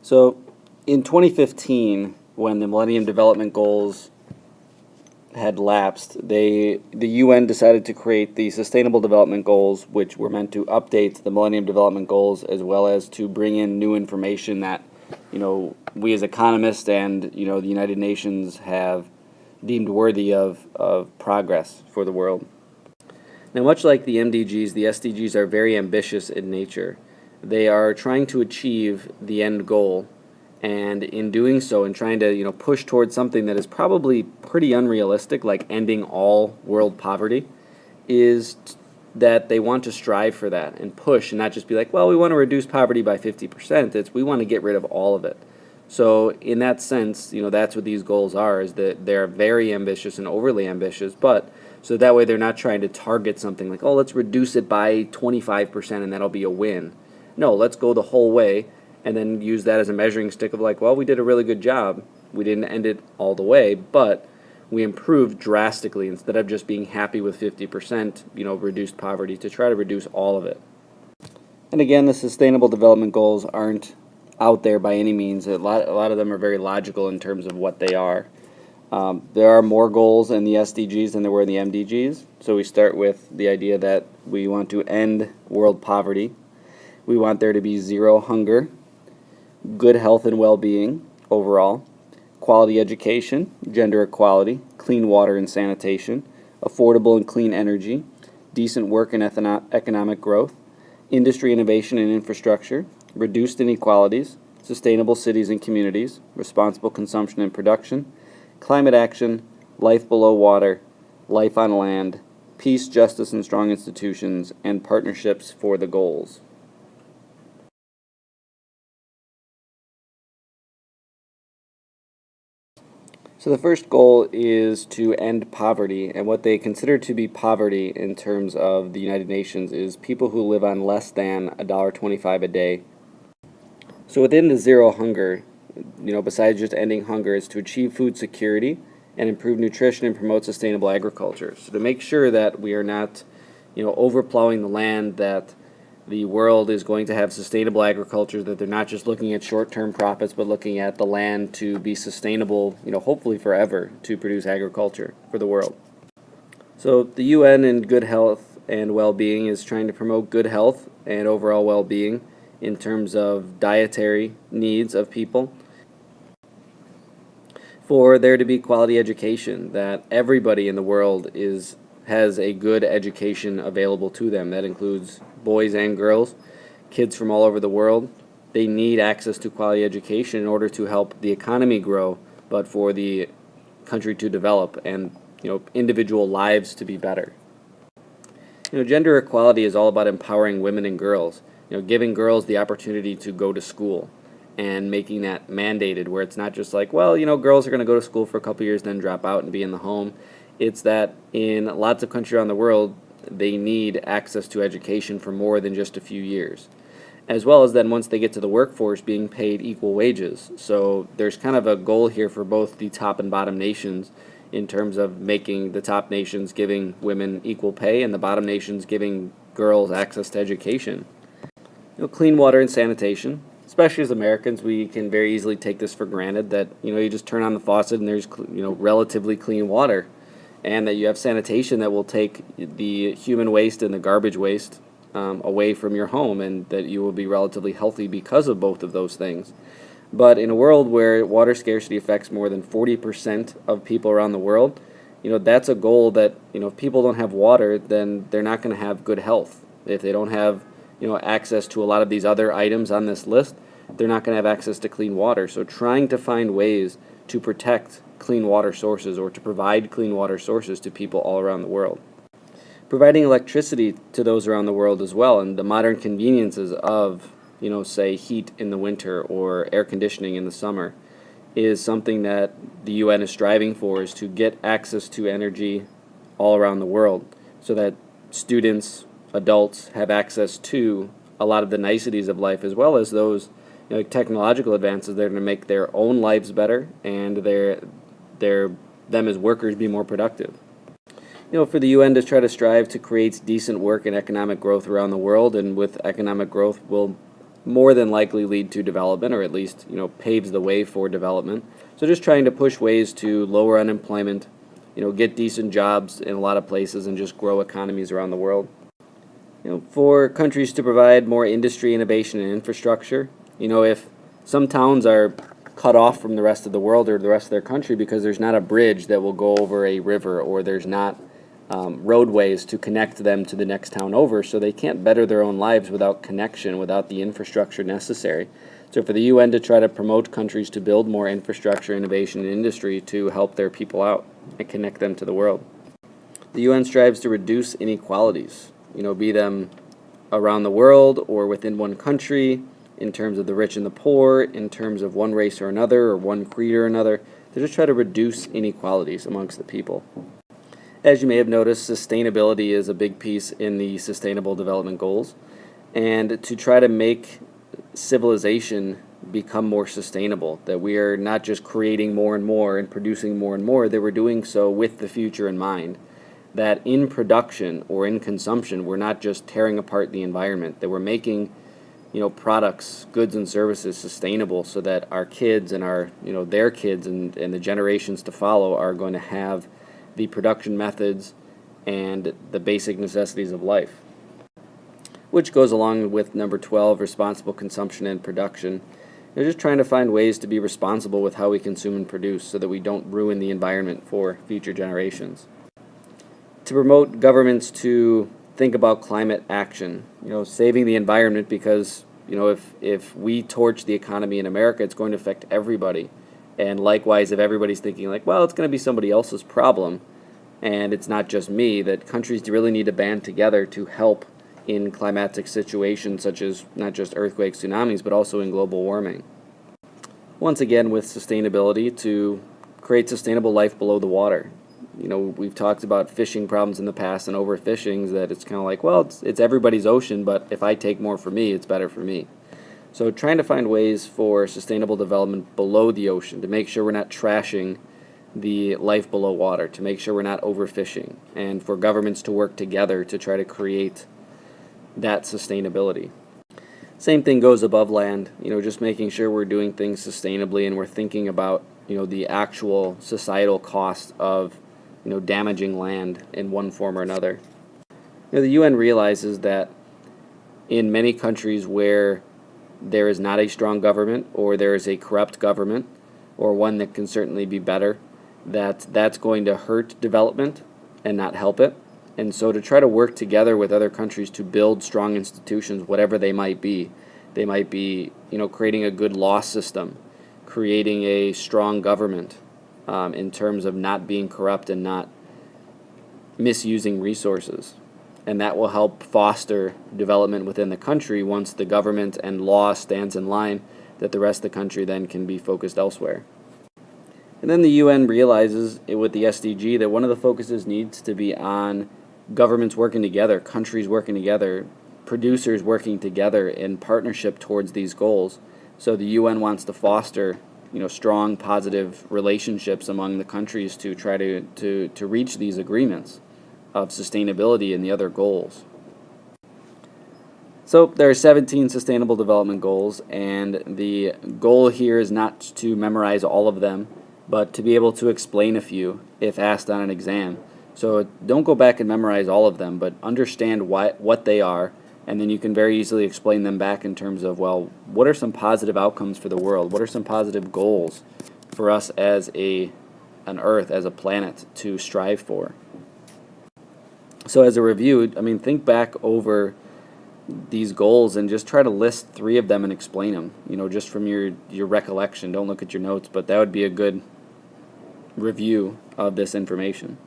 So in 2015, when the Millennium Development Goals had lapsed, the UN decided to create the Sustainable Development Goals, which were meant to update the Millennium Development Goals as well as to bring in new information that, we as economists and, the United Nations have deemed worthy of progress for the world. Now, much like the MDGs, the SDGs are very ambitious in nature. They are trying to achieve the end goal, and in doing so, and trying to push towards something that is probably pretty unrealistic, like ending all world poverty, is that they want to strive for that and push, and not just be like, well, we want to reduce poverty by 50%. It's we want to get rid of all of it. So in that sense, that's what these goals are, is that they're very ambitious and overly ambitious, but so that way they're not trying to target something like, oh, let's reduce it by 25% and that'll be a win. No, let's go the whole way and then use that as a measuring stick of like, well, we did a really good job. We didn't end it all the way, but we improved drastically instead of just being happy with 50%, reduced poverty, to try to reduce all of it. And again, the Sustainable Development Goals aren't out there by any means. A lot of them are very logical in terms of what they are. There are more goals in the SDGs than there were in the MDGs. So we start with the idea that we want to end world poverty. We want there to be zero hunger, good health and well-being overall, quality education, gender equality, clean water and sanitation, affordable and clean energy, decent work and economic growth, industry innovation and infrastructure, reduced inequalities, sustainable cities and communities, responsible consumption and production, climate action, life below water, life on land, peace, justice, and strong institutions, and partnerships for the goals. So the first goal is to end poverty, and what they consider to be poverty in terms of the United Nations is people who live on less than $1.25 a day. So within the zero hunger, besides just ending hunger, is to achieve food security and improve nutrition and promote sustainable agriculture. So to make sure that we are not, overplowing the land, that the world is going to have sustainable agriculture, that they're not just looking at short-term profits, but looking at the land to be sustainable, hopefully forever, to produce agriculture for the world. So the UN in good health and well-being is trying to promote good health and overall well-being in terms of dietary needs of people, for there to be quality education, that everybody in the world has a good education available to them. That includes boys and girls, kids from all over the world. They need access to quality education in order to help the economy grow, but for the country to develop and individual lives to be better. Gender equality is all about empowering women and girls, giving girls the opportunity to go to school and making that mandated, where it's not just like, well, girls are going to go to school for a couple years, then drop out and be in the home. It's that in lots of countries around the world, they need access to education for more than just a few years, as well as then once they get to the workforce, being paid equal wages. So there's kind of a goal here for both the top and bottom nations in terms of making the top nations giving women equal pay and the bottom nations giving girls access to education. Clean water and sanitation. Especially as Americans, we can very easily take this for granted that you just turn on the faucet and there's relatively clean water, and that you have sanitation that will take the human waste and the garbage waste away from your home, and that you will be relatively healthy because of both of those things. But in a world where water scarcity affects more than 40% of people around the world, that's a goal that if people don't have water, then they're not going to have good health. If they don't have access to a lot of these other items on this list, they're not going to have access to clean water. So trying to find ways to protect clean water sources, or to provide clean water sources to people all around the world. Providing electricity to those around the world as well, and the modern conveniences of, say, heat in the winter or air conditioning in the summer, is something that the UN is striving for, is to get access to energy all around the world so that students, adults have access to a lot of the niceties of life, as well as those technological advances that are going to make their own lives better and them as workers be more productive. For the UN to try to strive to create decent work and economic growth around the world, and with economic growth will more than likely lead to development, or at least, paves the way for development. So just trying to push ways to lower unemployment, get decent jobs in a lot of places, and just grow economies around the world. For countries to provide more industry, innovation, and infrastructure. If some towns are cut off from the rest of the world or the rest of their country because there's not a bridge that will go over a river, or there's not roadways to connect them to the next town over, so they can't better their own lives without connection, without the infrastructure necessary. So for the UN to try to promote countries to build more infrastructure, innovation, and industry to help their people out and connect them to the world. The UN strives to reduce inequalities, be them around the world or within one country, in terms of the rich and the poor, in terms of one race or another, or one creed or another. They just try to reduce inequalities amongst the people. As you may have noticed, sustainability is a big piece in the Sustainable Development Goals, and to try to make civilization become more sustainable, that we are not just creating more and more and producing more and more, that we're doing so with the future in mind, that in production or in consumption, we're not just tearing apart the environment, that we're making products, goods, and services sustainable, so that our kids and their kids and the generations to follow are going to have the production methods and the basic necessities of life. Which goes along with number 12, responsible consumption and production. They're just trying to find ways to be responsible with how we consume and produce, so that we don't ruin the environment for future generations. To promote governments to think about climate action, saving the environment, because if we torch the economy in America, it's going to affect everybody. And likewise, if everybody's thinking like, well, it's going to be somebody else's problem, and it's not just me, that countries really need to band together to help in climatic situations such as not just earthquakes, tsunamis, but also in global warming. Once again, with sustainability, to create sustainable life below the water. We've talked about fishing problems in the past and overfishing, that it's kind of like, well, it's everybody's ocean, but if I take more for me, it's better for me. So trying to find ways for sustainable development below the ocean, to make sure we're not trashing the life below water, to make sure we're not overfishing, and for governments to work together to try to create that sustainability. Same thing goes above land, just making sure we're doing things sustainably, and we're thinking about, the actual societal cost of, damaging land in one form or another. The UN realizes that in many countries where there is not a strong government, or there is a corrupt government, or one that can certainly be better, that's going to hurt development and not help it. And so to try to work together with other countries to build strong institutions, whatever they might be, creating a good law system, creating a strong government, in terms of not being corrupt and not misusing resources. And that will help foster development within the country once the government and law stands in line, that the rest of the country then can be focused elsewhere. And then the UN realizes with the SDG that one of the focuses needs to be on governments working together, countries working together, producers working together in partnership towards these goals. So the UN wants to foster strong, positive relationships among the countries to try to reach these agreements of sustainability and the other goals. So there are 17 Sustainable Development Goals, and the goal here is not to memorize all of them, but to be able to explain a few if asked on an exam. So don't go back and memorize all of them, but understand what they are, and then you can very easily explain them back in terms of, well, what are some positive outcomes for the world? What are some positive goals for us as an Earth, as a planet, to strive for? So as a review, think back over these goals and just try to list 3 of them and explain them, just from your recollection. Don't look at your notes, but that would be a good review of this information.